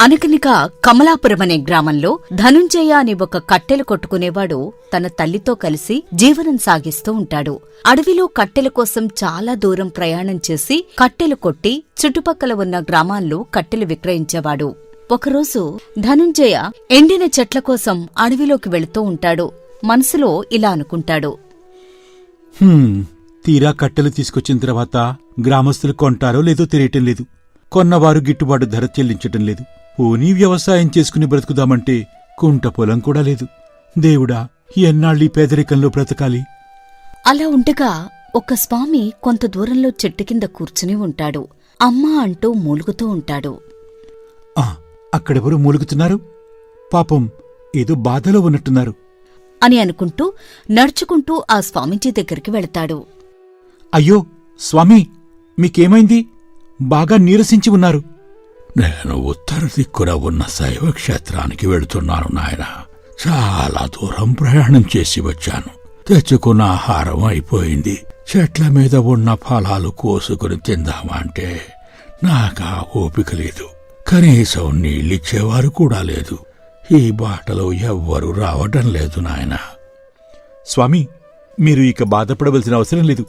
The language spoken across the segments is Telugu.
అనగనగా కమలాపురం అనే గ్రామంలో ధనుంజయ అనే ఒక కట్టెలు కొట్టుకునేవాడు తన తల్లితో కలిసి జీవనం సాగిస్తూ ఉంటాడు. అడవిలో కట్టెల కోసం చాలా దూరం ప్రయాణం చేసి కట్టెలు కొట్టి చుట్టుపక్కల ఉన్న గ్రామాల్లో కట్టెలు విక్రయించేవాడు. ఒకరోజు ధనుంజయ ఎండిన చెట్ల కోసం అడవిలోకి వెళుతూ ఉంటాడు. మనసులో ఇలా అనుకుంటాడు, తీరా కట్టెలు తీసుకొచ్చిన తర్వాత గ్రామస్తులు కొంటారో లేదో తెలియటం లేదు. కొన్నవారు గిట్టుబాటు ధర చెల్లించటం లేదు. పోనీ వ్యవసాయం చేసుకుని బ్రతుకుదామంటే కుంట పొలం కూడా లేదు. దేవుడా, ఎన్నాళ్ళీ పేదరికంలో బ్రతకాలి. అలా ఉండగా ఒక స్వామి కొంత దూరంలో చెట్టు కింద కూర్చుని ఉంటాడు. అమ్మా అంటూ మూలుగుతూ ఉంటాడు. అక్కడెవరు మూలుగుతున్నారు? పాపం ఏదో బాధలో ఉన్నట్టున్నారు అని అనుకుంటూ నడుచుకుంటూ ఆ స్వామీజీ దగ్గరికి వెళతాడు. అయ్యో స్వామీ, మీకేమైంది? బాగా నీరసించి ఉన్నారు. నేను ఉత్తర దిక్కున ఉన్న శైవక్షేత్రానికి వెళుతున్నాను నాయనా. చాలా దూరం ప్రయాణం చేసి వచ్చాను. తెచ్చుకున్న ఆహారం అయిపోయింది. చెట్ల మీద ఉన్న ఫలాలు కోసుకుని తిందామంటే నాకా ఓపిక లేదు. కనీసం నీళ్ళిచ్చేవారు కూడా లేదు. ఈ బాటలో ఎవ్వరూ రావటం లేదు నాయనా. స్వామీ, మీరు ఇక బాధపడవలసిన అవసరం లేదు.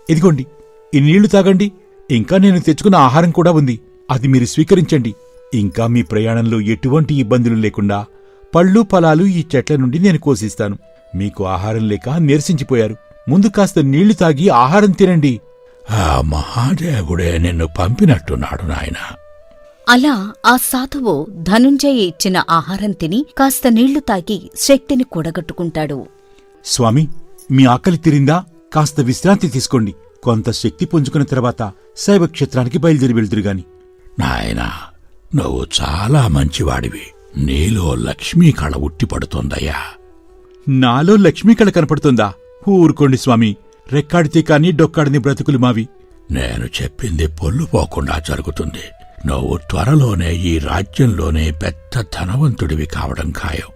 ఇదిగోండి, ఈ నీళ్లు తాగండి. ఇంకా నేను తెచ్చుకున్న ఆహారం కూడా ఉంది. అది మీరు స్వీకరించండి. ఇంకా మీ ప్రయాణంలో ఎటువంటి ఇబ్బందులు లేకుండా పళ్ళు ఫలాలు ఈ చెట్ల నుండి నేను కోసిస్తాను. మీకు ఆహారం లేక నీరసించిపోయారు. ముందు కాస్త నీళ్లు తాగి ఆహారం తినండి. ఆ మహాదేవుడే నిన్ను పంపినట్టున్నాడు నాయనా. అలా ఆ సాధువు ధనుంజయ ఇచ్చిన ఆహారం తిని కాస్త నీళ్లు తాగి శక్తిని కూడగట్టుకుంటాడు. స్వామి, మీ ఆకలి తీరిందా? కాస్త విశ్రాంతి తీసుకోండి. కొంత శక్తి పుంజుకున్న తర్వాత శైవక్షేత్రానికి బయలుదేరి వెళ్దురుగాని. నాయనా, నువ్వు చాలా మంచివాడివి. నీలో లక్ష్మీ కళ ఉట్టిపడుతోందయ్యా. నాలో లక్ష్మీ కళ కనపడుతుందా? ఊరుకోండి స్వామి, రెక్కాడితే కాని డొక్కాడని బ్రతుకులు మావి. నేను చెప్పింది పొల్లుపోకుండా జరుగుతుంది. నువ్వు త్వరలోనే ఈ రాజ్యంలోనే పెద్ద ధనవంతుడివి కావడం ఖాయం.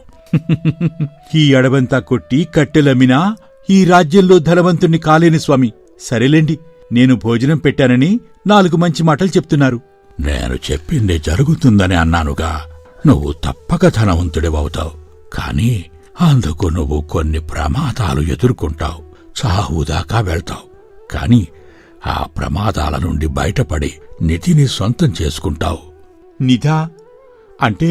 ఈ అడవంతా కొట్టి కట్టెలమ్మినా ఈ రాజ్యంలో ధనవంతుణ్ణి కాలేని స్వామి. సరేలేండి, నేను భోజనం పెట్టానని 4 మంచి మాటలు చెప్తున్నారు. నేను చెప్పింది జరుగుతుందని అన్నానుగా. నువ్వు తప్పక ధనవంతుడివవుతావు. కాని అందుకు నువ్వు కొన్ని ప్రమాదాలు ఎదుర్కొంటావు. చావుదాకా వెళ్తావు. కాని ఆ ప్రమాదాల నుండి బయటపడి నిధిని సొంతం చేసుకుంటావు. నిధా అంటే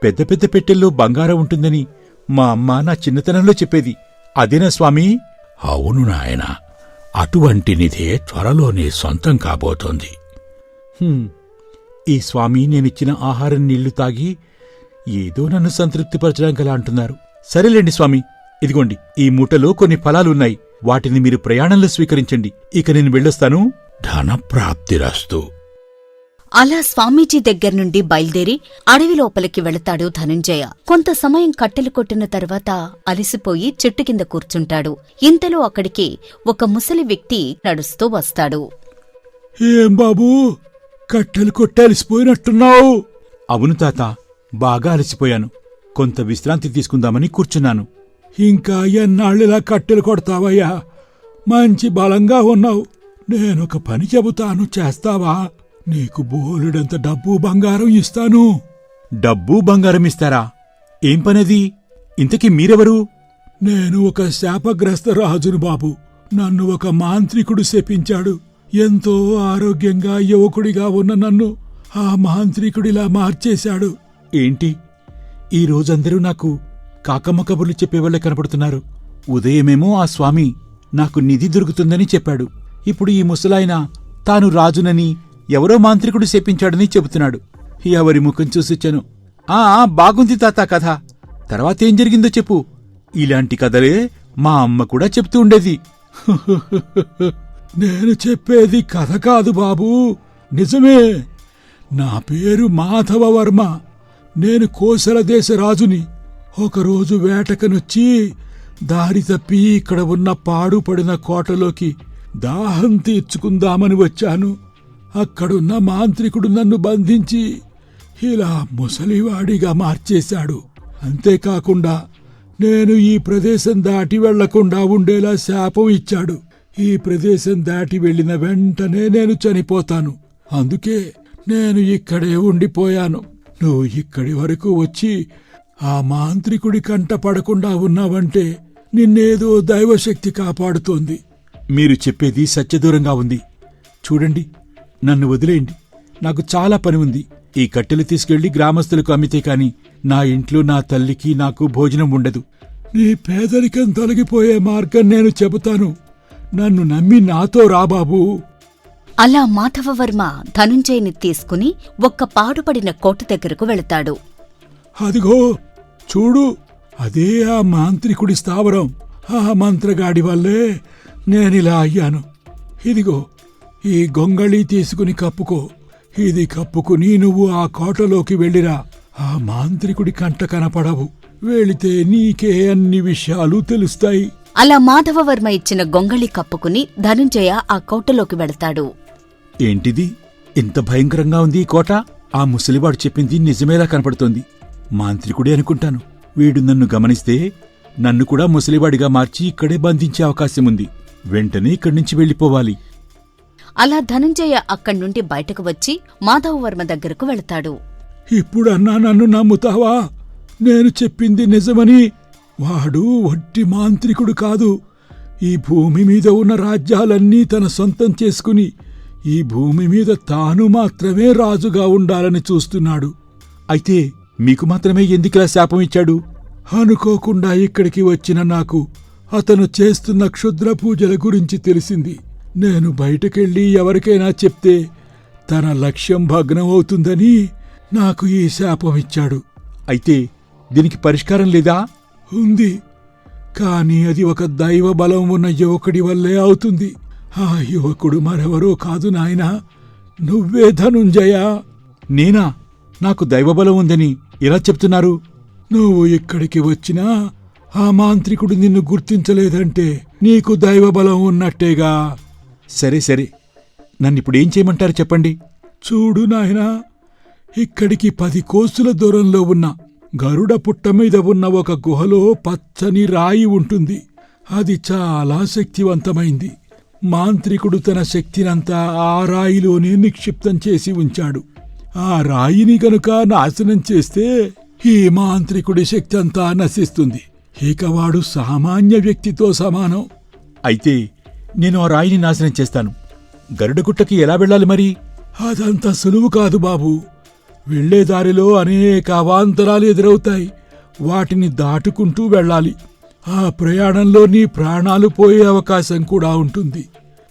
పెద్ద పెద్ద పెట్టెల్లో బంగారం ఉంటుందని మా అమ్మ నా చిన్నతనంలో చెప్పేది. అదేనా స్వామీ? అవును నాయనా, అటువంటి నిధే త్వరలోనే సొంతం కాబోతోంది. ఈ స్వామి నేనిచ్చిన ఆహారం నీళ్లు తాగి ఏదో నన్ను సంతృప్తిపరచడానికలా అంటున్నారు. సరేలేండి స్వామి, ఇదిగోండి, ఈ మూటలో కొన్ని ఫలాలున్నాయి. వాటిని మీరు ప్రయాణంలో స్వీకరించండి. ఇక నేను వెళ్ళొస్తాను. ధనప్రాప్తిరస్తు. అలా స్వామీజీ దగ్గర్నుండి బయల్దేరి అడవి లోపలికి వెళతాడు ధనుంజయ. కొంత సమయం కట్టెలు కొట్టిన తర్వాత అలసిపోయి చెట్టు కింద కూర్చుంటాడు. ఇంతలో అక్కడికి ఒక ముసలి వ్యక్తి నడుస్తూ వస్తాడు. ఏం బాబూ, కట్టెలు కొట్టి అలసిపోయినట్టున్నావు? అవును తాత, బాగా అలసిపోయాను. కొంత విశ్రాంతి తీసుకుందామని కూర్చున్నాను. ఇంకా ఎన్నాళ్ళిలా కట్టెలు కొడతావయ్యా? మంచి బలంగా ఉన్నావు. నేనొక పని చెబుతాను, చేస్తావా? నీకు బోలెడంత డబ్బు బంగారం ఇస్తాను. డబ్బు బంగారం ఇస్తారా? ఏం పనది? ఇంతకీ మీరెవరు? నేను ఒక శాపగ్రస్త రాజును బాబు. నన్ను ఒక మాంత్రికుడు శపించాడు. ఎంతో ఆరోగ్యంగా యువకుడిగా ఉన్న నన్ను ఆ మాంత్రికుడిలా మార్చేశాడు. ఏంటి, ఈ రోజందరూ నాకు కాకమ్మ కబుర్లు చెప్పేవాళ్లే కనపడుతున్నారు. ఉదయమేమో ఆ స్వామి నాకు నిధి దొరుకుతుందని చెప్పాడు. ఇప్పుడు ఈ ముసలాయన తాను రాజునని ఎవరో మాంత్రికుడు శపించాడని చెబుతున్నాడు. ఎవరి ముఖం చూసొచ్చాను. బాగుంది తాత కథ. తర్వాతేం జరిగిందో చెప్పు. ఇలాంటి కథలే మా అమ్మ కూడా చెప్తూ ఉండేది. నేను చెప్పేది కథ కాదు బాబూ, నిజమే. నా పేరు మాధవవర్మ. నేను కోసల దేశ రాజుని. ఒకరోజు వేటకనొచ్చి దారి తప్పి ఇక్కడ ఉన్న పాడుపడిన కోటలోకి దాహం తీర్చుకుందామని వచ్చాను. అక్కడున్న మాంత్రికుడు నన్ను బంధించి ఇలా ముసలివాడిగా మార్చేశాడు. అంతేకాకుండా నేను ఈ ప్రదేశం దాటి వెళ్లకుండా ఉండేలా శాపం ఇచ్చాడు. ఈ ప్రదేశం దాటి వెళ్లిన వెంటనే నేను చనిపోతాను. అందుకే నేను ఇక్కడే ఉండిపోయాను. నువ్వు ఇక్కడి వరకు వచ్చి ఆ మాంత్రికుడి కంట పడకుండా ఉన్నావంటే నిన్నేదో దైవశక్తి కాపాడుతోంది. మీరు చెప్పేది సత్యదూరంగా ఉంది. చూడండి, నన్ను వదిలేయండి. నాకు చాలా పని ఉంది. ఈ కట్టెలు తీసుకెళ్లి గ్రామస్తులకు అమ్మితే కాని నా ఇంట్లో నా తల్లికి నాకు భోజనం ఉండదు. నీ పేదరికం తొలగిపోయే మార్గం నేను చెబుతాను. నన్ను నమ్మి నాతో రాబాబూ. అలా మాధవవర్మ ధనుంజయుని తీసుకుని ఒక్క పాడుపడిన కోట దగ్గరకు వెళతాడు. అదిగో చూడు, అదే ఆ మాంత్రికుడి స్థావరం. ఆ మంత్రగాడి వల్లే నేనిలా అయ్యాను. ఇదిగో ఈ గొంగళి తీసుకుని కప్పుకో. ఇది కప్పుకుని నువ్వు ఆ కోటలోకి వెళ్ళిరా. ఆ మాంత్రికుడి కంట కనపడవు. వెళితే నీకే అన్ని విషయాలు తెలుస్తాయి. అలా మాధవవర్మ ఇచ్చిన గొంగళి కప్పుకుని ధనుంజయ ఆ కోటలోకి వెళతాడు. ఏంటిది? ఇంత భయంకరంగా ఉంది ఈ కోట. ఆ ముసలివాడు చెప్పింది నిజమేలా కనపడుతోంది. మాంత్రికుడే అనుకుంటాను. వీడు నన్ను గమనిస్తే నన్ను కూడా ముసలివాడిగా మార్చి ఇక్కడే బంధించే అవకాశముంది. వెంటనే ఇక్కడి నుంచి వెళ్ళిపోవాలి. అలా ధనుంజయ అక్కడ్నుండి బయటకు వచ్చి మాధవవర్మ దగ్గరకు వెళతాడు. ఇప్పుడన్నా నన్ను నమ్ముతావా? నేను చెప్పింది నిజమని. వాడు వట్టి మాంత్రికుడు కాదు. ఈ భూమి మీద ఉన్న రాజ్యాలన్నీ తన సొంతం చేసుకుని ఈ భూమి మీద తాను మాత్రమే రాజుగా ఉండాలని చూస్తున్నాడు. అయితే మీకు మాత్రమే ఎందుకిలా శాపం ఇచ్చాడు? అనుకోకుండా ఇక్కడికి వచ్చిన నాకు అతను చేస్తున్న క్షుద్ర పూజల గురించి తెలిసింది. నేను బయటకెళ్ళి ఎవరికైనా చెప్తే తన లక్ష్యం భగ్నమవుతుందని నాకు ఈ శాపం ఇచ్చాడు. అయితే దీనికి పరిష్కారం లేదా? ఉంది, కాని అది ఒక దైవ బలం ఉన్న యువకుడి వల్లే అవుతుంది. ఆ యువకుడు మరెవరో కాదు నాయనా, నువ్వే ధనుంజయ. నేనా? నాకు దైవబలం ఉందని ఎలా చెప్తున్నారు? నువ్వు ఇక్కడికి వచ్చినా ఆ మాంత్రికుడు నిన్ను గుర్తించలేదంటే నీకు దైవబలం ఉన్నట్టేగా. సరే సరే, నన్నిప్పుడేం చేయమంటారు చెప్పండి. చూడు నాయనా, ఇక్కడికి 10 కోసుల దూరంలో ఉన్న గరుడ పుట్ట మీద ఉన్న ఒక గుహలో పచ్చని రాయి ఉంటుంది. అది చాలా శక్తివంతమైంది. మాంత్రికుడు తన శక్తినంతా ఆ రాయిలోనే నిక్షిప్తం చేసి ఉంచాడు. ఆ రాయిని గనుక నాశనం చేస్తే ఈ మాంత్రికుడి శక్తి అంతా నశిస్తుంది. ఇక వాడు సామాన్య వ్యక్తితో సమానం. అయితే నేను ఆ రాయిని నాశనం చేస్తాను. గరుడగుట్టకి ఎలా వెళ్ళాలి మరి? అదంత సులువు కాదు బాబూ. వెళ్లే దారిలో అనేక అవాంతరాలు ఎదురవుతాయి. వాటిని దాటుకుంటూ వెళ్ళాలి. ఆ ప్రయాణంలో నీ ప్రాణాలు పోయే అవకాశం కూడా ఉంటుంది.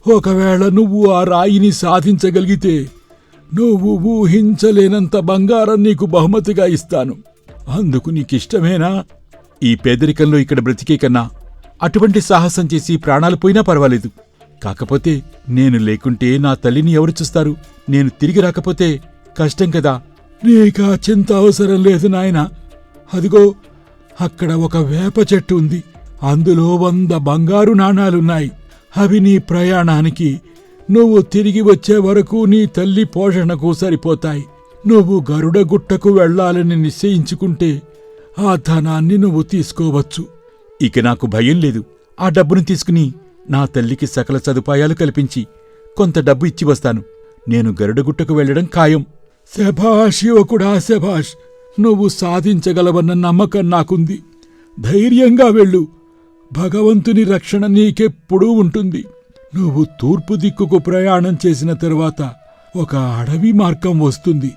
ఒకవేళ నువ్వు ఆ రాయిని సాధించగలిగితే నువ్వు ఊహించలేనంత బంగారం నీకు బహుమతిగా ఇస్తాను. అందుకు నీకిష్టమేనా? ఈ పేదరికంలో ఇక్కడ బ్రతికే కన్నా అటువంటి సాహసం చేసి ప్రాణాలు పోయినా పర్వాలేదు. కాకపోతే నేను లేకుంటే నా తల్లిని ఎవరు చూస్తారు? నేను తిరిగి రాకపోతే కష్టం కదా. నీకా చింత అవసరం లేదు నాయనా. అదిగో అక్కడ ఒక వేప చెట్టు ఉంది. అందులో 100 బంగారు నాణాలున్నాయి. అవి నీ ప్రయాణానికి, నువ్వు తిరిగి వచ్చే వరకు నీ తల్లి పోషణకు సరిపోతాయి. నువ్వు గరుడగుట్టకు వెళ్లాలని నిశ్చయించుకుంటే ఆ ధనాన్ని నువ్వు తీసుకోవచ్చు. ఇక నాకు భయం లేదు. ఆ డబ్బును తీసుకుని నా తల్లికి సకల సదుపాయాలు కల్పించి కొంత డబ్బు ఇచ్చి వస్తాను. నేను గరుడగుట్టకు వెళ్లడం ఖాయం. శభాష్ యువకుడా, శభాష్. నువ్వు సాధించగలవన్న నమ్మకం నాకుంది. ధైర్యంగా వెళ్ళు. భగవంతుని రక్షణ నీకెప్పుడూ ఉంటుంది. నువ్వు తూర్పు దిక్కుకు ప్రయాణం చేసిన తరువాత ఒక అడవి మార్గం వస్తుంది.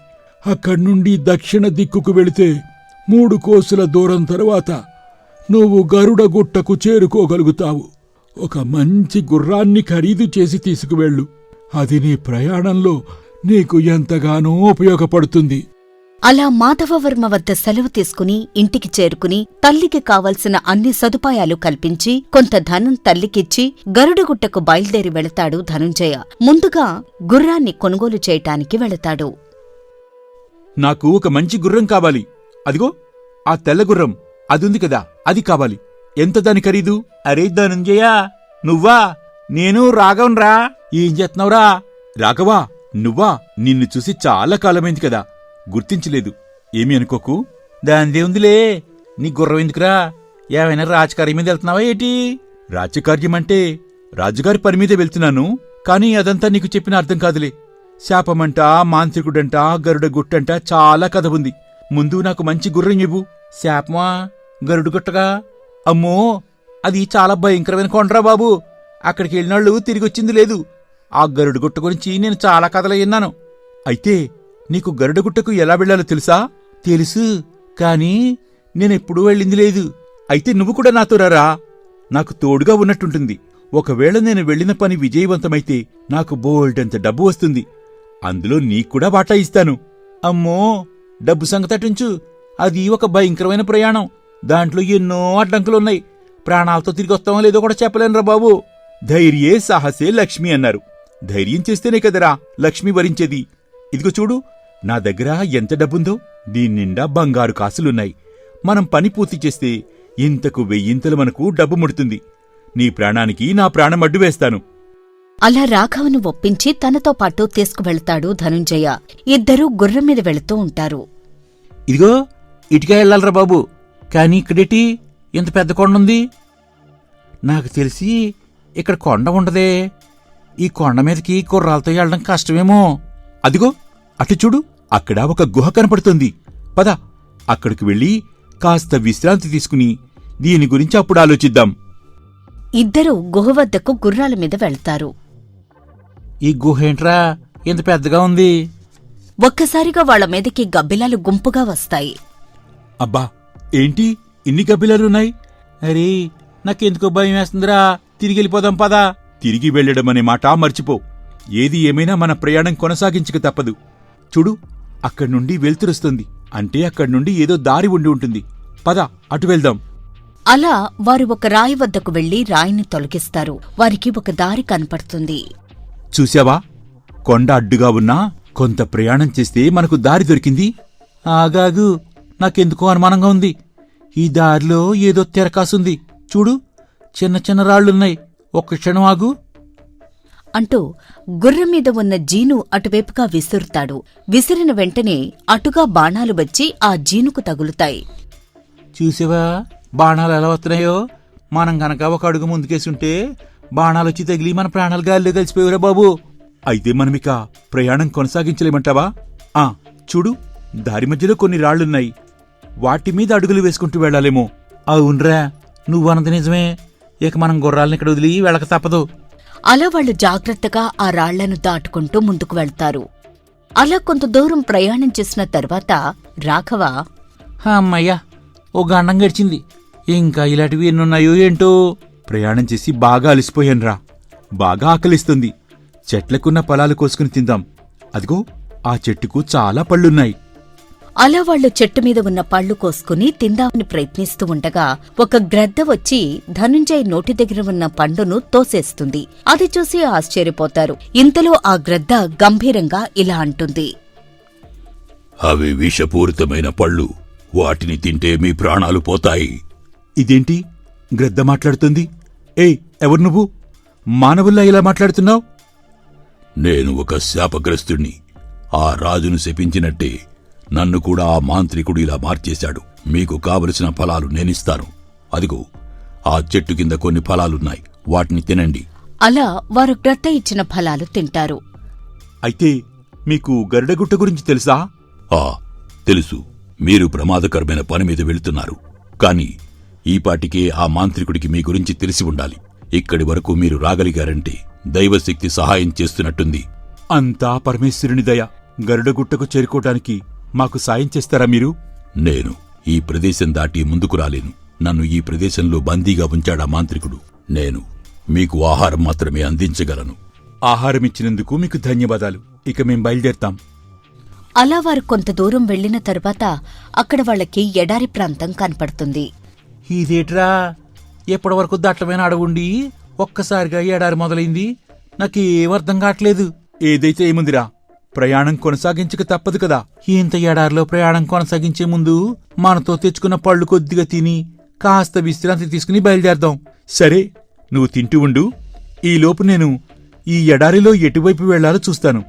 అక్కడ్నుండి దక్షిణ దిక్కుకు వెళితే 3 కోసుల దూరం తరువాత నువ్వు గరుడగుట్టకు చేరుకోగలుగుతావు. ఒక మంచి గుర్రాన్ని ఖరీదు చేసి తీసుకువెళ్ళు. అది నీ ప్రయాణంలో నీకు ఎంతగానో ఉపయోగపడుతుంది. అలా మాధవవర్మ వద్ద సెలవు తీసుకుని ఇంటికి చేరుకుని తల్లికి కావలసిన అన్ని సదుపాయాలు కల్పించి కొంత ధనం తల్లికిచ్చి గరుడగుట్టకు బయలుదేరి వెళతాడు ధనుంజయ. ముందుగా గుర్రాన్ని కొనుగోలు చేయటానికి వెళతాడు. నాకు ఒక మంచి గుర్రం కావాలి. అదిగో ఆ తెల్ల గుర్రం అదుంది కదా, అది కావాలి. ఎంత దాని ఖరీదు? అరే ధనుంజయ, నువ్వా? నేను రాఘవన్రా. ఏం చేస్తున్నావురా? రాఘవా, నువ్వా? నిన్ను చూసి చాలా కాలమైంది కదా, గుర్తించలేదు. ఏమీ అనుకోకు. దాందే ఉందిలే. నీ గుర్రం ఎందుకురా? ఏమైనా రాజకార్యం మీద వెళ్తున్నావా ఏటి? రాజకార్యమంటే రాజుగారి పని మీదే వెళ్తున్నాను. కానీ అదంతా నీకు చెప్పిన అర్థం కాదులే. శాపమంట, మాంత్రికుడంట, గరుడ గుట్టంట చాలా కథ ఉంది. ముందు నాకు మంచి గుర్రం ఇవ్వు. శాపమా? గరుడు గుట్టగా? అమ్మో, అది చాలా భయంకరమైన కొండరా బాబు. అక్కడికి వెళ్ళినాళ్ళు తిరిగొచ్చింది లేదు. ఆ గరుడు గుట్ట గురించి నేను చాలా కథలు విన్నాను. అయితే నీకు గరుడ గుట్టకు ఎలా వెళ్ళాలో తెలుసా? తెలుసు, కాని నేనెప్పుడూ వెళ్ళింది లేదు. అయితే నువ్వు కూడా నాతో రారా, నాకు తోడుగా ఉన్నట్టుంటుంది. ఒకవేళ నేను వెళ్ళిన పని విజయవంతమైతే నాకు బోల్డంత డబ్బు వస్తుంది. అందులో నీక్కూడా వాటా ఇస్తాను. అమ్మో, డబ్బు సంగతటుంచు. అది ఒక భయంకరమైన ప్రయాణం. దాంట్లో ఎన్నో అడ్డంకులున్నాయి. ప్రాణాలతో తిరిగొస్తామో లేదో కూడా చెప్పలేనురా బాబు. ధైర్యే సాహసే లక్ష్మి అన్నారు. ధైర్యం చేస్తేనే కదరా లక్ష్మి వరించేది. ఇదిగో చూడు, నా దగ్గర ఎంత డబ్బుందో. దీన్నిండా బంగారు కాసులున్నాయి. మనం పని పూర్తి చేస్తే ఇంతకు 1000 మనకు డబ్బు ముడుతుంది. నీ ప్రాణానికి నా ప్రాణం అడ్డు వేస్తాను. అలా రాఘవను ఒప్పించి తనతో పాటు తీసుకువెళ్తాడు ధనుంజయ. ఇద్దరూ గుర్రం మీద వెళుతూ ఉంటారు. ఇదిగో ఇటుగా వెళ్ళాలరా బాబు. కాని ఇక్కడేటి ఇంత పెద్ద కొండుంది? నాకు తెలిసి ఇక్కడ కొండ ఉండదే. ఈ కొండ మీదకి కుర్రాలతో వెళ్ళడం కష్టమేమో. అదిగో అటు చూడు, అక్కడ ఒక గుహ కనపడుతుంది. పద, అక్కడికి వెళ్ళి కాస్త విశ్రాంతి తీసుకుని దీని గురించి అప్పుడు ఆలోచిద్దాం. ఇద్దరూ గుహ వద్దకు గుర్రాల మీద వెళ్తారు. ఈ గుహ ఏంట్రా ఇంత పెద్దగా ఉంది? ఒక్కసారిగా వాళ్ల మీదకి గబ్బిలాలు గుంపుగా వస్తాయి. అబ్బా, ఏంటి ఇన్ని గబ్బిలాలున్నాయి? అరే, నాకెందుకో భయం వేస్తుందిరా. తిరిగెళ్ళిపోదాం పదా. తిరిగి వెళ్లడమనే మాట మర్చిపో. ఏది ఏమైనా మన ప్రయాణం కొనసాగించక తప్పదు. చూడు, అక్కడ్నుండి వెళ్తురుస్తుంది. అంటే అక్కడ్నుండి ఏదో దారి ఉండి ఉంటుంది. పద, అటు వెళ్దాం. అలా వారు ఒక రాయి వద్దకు వెళ్లి రాయిని తొలగిస్తారు. వారికి ఒక దారి కనపడుతుంది. చూశావా, కొండ అడ్డుగా ఉన్నా కొంత ప్రయాణం చేస్తే మనకు దారి దొరికింది. ఆగాగు, నాకెందుకో అనుమానంగా ఉంది. ఈ దారిలో ఏదో తెరకాసుంది. చూడు, చిన్న చిన్న రాళ్లున్నాయి. ఒక్క క్షణం ఆగు అంటూ గుర్రం మీద ఉన్న జీను అటువైపుగా విసురుతాడు. విసిరిన వెంటనే అటుగా బాణాలు వచ్చి ఆ జీనుకు తగులుతాయి. చూసావా బాణాలు ఎలా వస్తున్నాయో? మనం గనక ఒక అడుగు ముందుకేసుంటే బాణాలొచ్చి తగిలి మన ప్రాణాలు గాల్లో కలిసిపోయారా బాబు. అయితే మనమిక ప్రయాణం కొనసాగించలేమంటావా? చూడు, దారి మధ్యలో కొన్ని రాళ్లున్నాయి. వాటి మీద అడుగులు వేసుకుంటూ వెళ్లాలేమో. అవునరా, నువ్వన్నది నిజమే. ఇక మనం గుర్రాలను ఇక్కడ వదిలి వెళ్ళక తప్పదు. అలా వాళ్లు జాగ్రత్తగా ఆ రాళ్లను దాటుకుంటూ ముందుకు వెళ్తారు. అలా కొంత దూరం ప్రయాణం చేసిన తర్వాత రాఘవ, అమ్మయ్యా, ఓ గండం గడిచింది. ఇంకా ఇలాంటివి ఎన్నున్నాయో ఏంటో. ప్రయాణం చేసి బాగా అలసిపోయాన్రా. బాగా ఆకలిస్తుంది. చెట్లకున్న ఫలాలు కోసుకుని తిందాం. అదిగో ఆ చెట్టుకు చాలా పళ్ళున్నాయి. అలా వాళ్లు చెట్టు మీద ఉన్న పళ్ళు కోసుకుని తిందామని ప్రయత్నిస్తూ ఉండగా ఒక గ్రద్ద వచ్చి ధనుంజయ్ నోటి దగ్గర ఉన్న పండును తోసేస్తుంది. అది చూసి ఆశ్చర్యపోతారు. ఇంతలో ఆ గ్రద్ద గంభీరంగా ఇలా అంటుంది. అవి విషపూరితమైన పళ్ళు. వాటిని తింటే మీ ప్రాణాలు పోతాయి. ఇదేంటి గ్రద్ద మాట్లాడుతుంది? ఏయ్, ఎవరు నువ్వు? మానవుల్లా ఇలా మాట్లాడుతున్నావు? నేను ఒక శాపగ్రస్తుణ్ణి. ఆ రాజును శపించినట్టే నన్ను కూడా ఆ మాంత్రికుడు ఇలా మార్చేశాడు. మీకు కావలసిన ఫలాలు నేనిస్తాను. అదిగో ఆ చెట్టు కింద కొన్ని ఫలాలున్నాయి. వాటిని తినండి. అలా వారు గ్రద్ద ఇచ్చిన ఫలాలు తింటారు. అయితే మీకు గరుడగుట్ట గురించి తెలుసా? తెలుసు. మీరు ప్రమాదకరమైన పని మీద వెళుతున్నారు. కాని ఈపాటికే ఆ మాంత్రికుడికి మీ గురించి తెలిసి ఉండాలి. ఇక్కడి వరకు మీరు రాగలిగారంటే దైవశక్తి సహాయం చేస్తున్నట్టుంది. అంతా పరమేశ్వరుని దయ. గరుడగుట్టకు చేరుకోవటానికి మాకు సాయం చేస్తారా మీరు? నేను ఈ ప్రదేశం దాటి ముందుకు రాలేను. నన్ను ఈ ప్రదేశంలో బందీగా ఉంచాడా మాంత్రికుడు. నేను మీకు ఆహారం మాత్రమే అందించగలను. ఆహారమిచ్చినందుకు మీకు ధన్యవాదాలు. ఇక మేం బయలుదేరతాం. అలా వారు కొంత దూరం వెళ్లిన తరువాత అక్కడ వాళ్లకి ఎడారి ప్రాంతం కనపడుతుంది. ఇదేట్రా, ఎప్పటివరకు దట్టమైన అడవుండి ఒక్కసారిగా ఎడారి మొదలైంది? నాకేమర్థం కావట్లేదు. ఏదైతే ఏముందిరా, ప్రయాణం కొనసాగించక తప్పదు కదా. ఇంత ఎడారిలో ప్రయాణం కొనసాగించే ముందు మనతో తెచ్చుకున్న పళ్ళు కొద్దిగా తిని కాస్త విశ్రాంతి తీసుకుని బయలుదేరదాం. సరే, నువ్వు తింటూ ఉండు. ఈలోపు నేను ఈ ఎడారిలో ఎటువైపు వెళ్లాలో చూస్తాను.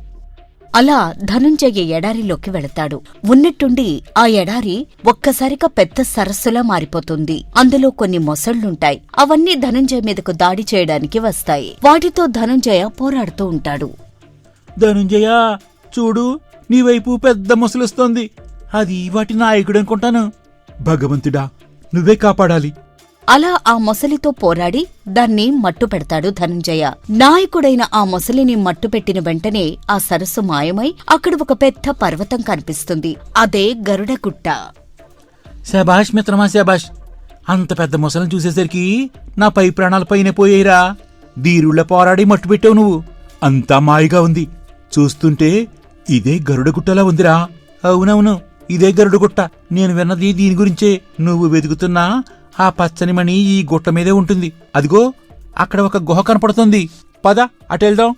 అలా ధనుంజయ ఎడారిలోకి వెళతాడు. ఉన్నట్టుండి ఆ ఎడారి ఒక్కసారిగా పెద్ద సరస్సులా మారిపోతుంది. అందులో కొన్ని మొసళ్లుంటాయి. అవన్నీ ధనుంజయ మీదకు దాడి చేయడానికి వస్తాయి. వాటితో ధనుంజయ పోరాడుతూ ఉంటాడు. ధనుంజయ చూడు, నీవైపు పెద్ద ముసలొస్తోంది. అది వాటి నాయకుడు అనుకుంటాను. భగవంతుడా, నువ్వే కాపాడాలి. అలా ఆ మొసలితో పోరాడి దాన్ని మట్టుపెడతాడు ధనుంజయ. నాయకుడైన ఆ మొసలిని మట్టుపెట్టిన వెంటనే ఆ సరస్సు మాయమై అక్కడ ఒక పెద్ద పర్వతం కనిపిస్తుంది. అదే గరుడగుట్ట. శభాష్ మిత్రమా, శభాష్. అంత పెద్ద ముసలిని చూసేసరికి నా పై ప్రాణాల పైనే పోయేరా. ధీరుళ్ళ పోరాడి మట్టుపెట్టావు నువ్వు. అంతా మాయగా ఉంది. చూస్తుంటే ఇదే గరుడగుట్టలా ఉందిరా. అవునవును, ఇదే గరుడగుట్ట. నేను విన్నది దీని గురించే. నువ్వు వెతుకుతున్నా ఆ పచ్చని మణి ఈ గుట్ట మీదే ఉంటుంది. అదిగో అక్కడ ఒక గుహ కనపడుతుంది. పద అటెళ్దాం.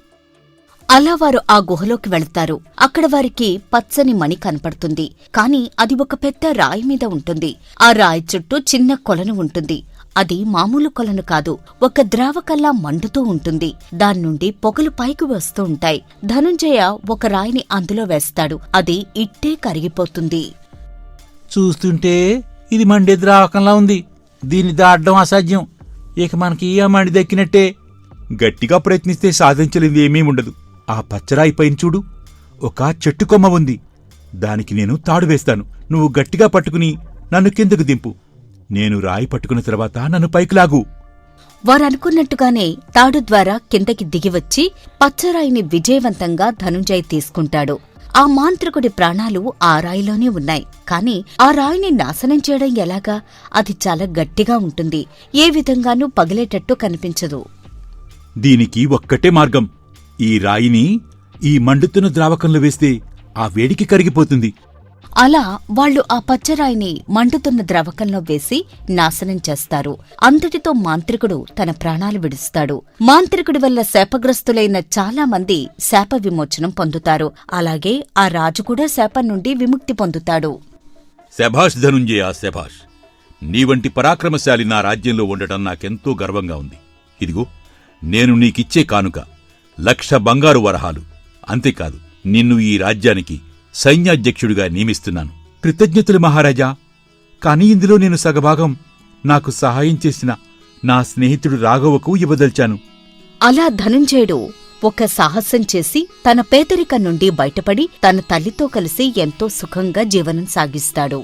అలా వారు ఆ గుహలోకి వెళతారు. అక్కడ వారికి పచ్చని మణి కనపడుతుంది. కాని అది ఒక పెద్ద రాయి మీద ఉంటుంది. ఆ రాయి చుట్టూ చిన్న కొలను ఉంటుంది. అది మామూలు కొలను కాదు, ఒక ద్రావకల్లా మండుతూ ఉంటుంది. దాన్నుండి పొగలు పైకి వస్తూ ఉంటాయి. ధనుంజయ ఒక రాయిని అందులో వేస్తాడు. అది ఇట్టే కరిగిపోతుంది. చూస్తుంటే ఇది మండే ద్రావకంలా ఉంది. దీన్ని దాటడం అసాధ్యం. ఇక మనకి ఆ మండి దక్కినట్టే. గట్టిగా ప్రయత్నిస్తే సాధించలేది ఏమీ ఉండదు. ఆ పచ్చరాయి పైన చూడు, ఒక చెట్టు కొమ్మ ఉంది. దానికి నేను తాడు వేస్తాను. నువ్వు గట్టిగా పట్టుకుని నన్ను కిందకు దింపు. నేను రాయి పట్టుకున్న తర్వాత నన్ను పైకి లాగు. వారనుకున్నట్టుగానే తాడు ద్వారా కిందకి దిగివచ్చి పచ్చరాయిని విజయవంతంగా ధనుంజయ్ తీసుకుంటాడు. ఆ మాంత్రికుడి ప్రాణాలు ఆ రాయిలోనే ఉన్నాయి. కాని ఆ రాయిని నాశనం చేయడం ఎలాగా? అది చాలా గట్టిగా ఉంటుంది. ఏ విధంగానూ పగిలేటట్టు కనిపించదు. దీనికి ఒక్కటే మార్గం. ఈ రాయిని ఈ మండుతున్న ద్రావకంలో వేస్తే ఆ వేడికి కరిగిపోతుంది. అలా వాళ్లు ఆ పచ్చరాయిని మండుతున్న ద్రవకంలో వేసి నాశనం చేస్తారు. అంతటితో మాంత్రికుడు తన ప్రాణాలు విడుస్తాడు. మాంత్రికుడి వల్ల శాపగ్రస్తులైన చాలా మంది శాప విమోచనం పొందుతారు. అలాగే ఆ రాజు కూడా శాపం నుండి విముక్తి పొందుతాడు. శభాష్ ధనుంజయ, శభాష్. నీవంటి పరాక్రమశాలి నా రాజ్యంలో ఉండటం నాకెంతో గర్వంగా ఉంది. ఇదిగో నేను నీకిచ్చే కానుక 1,00,000 బంగారు వరహాలు. అంతేకాదు, నిన్ను ఈ రాజ్యానికి సైన్యాధ్యక్షుడిగా నియమిస్తున్నాను. కృతజ్ఞతలు మహారాజా. కాని ఇందులో నేను సగభాగం నాకు సహాయం చేసిన నా స్నేహితుడు రాఘవకు ఇవ్వదల్చాను. అలా ధనుంజయుడు ఒక సాహసం చేసి తన పేదరికం నుండి బయటపడి తన తల్లితో కలిసి ఎంతో సుఖంగా జీవనం సాగిస్తాడు.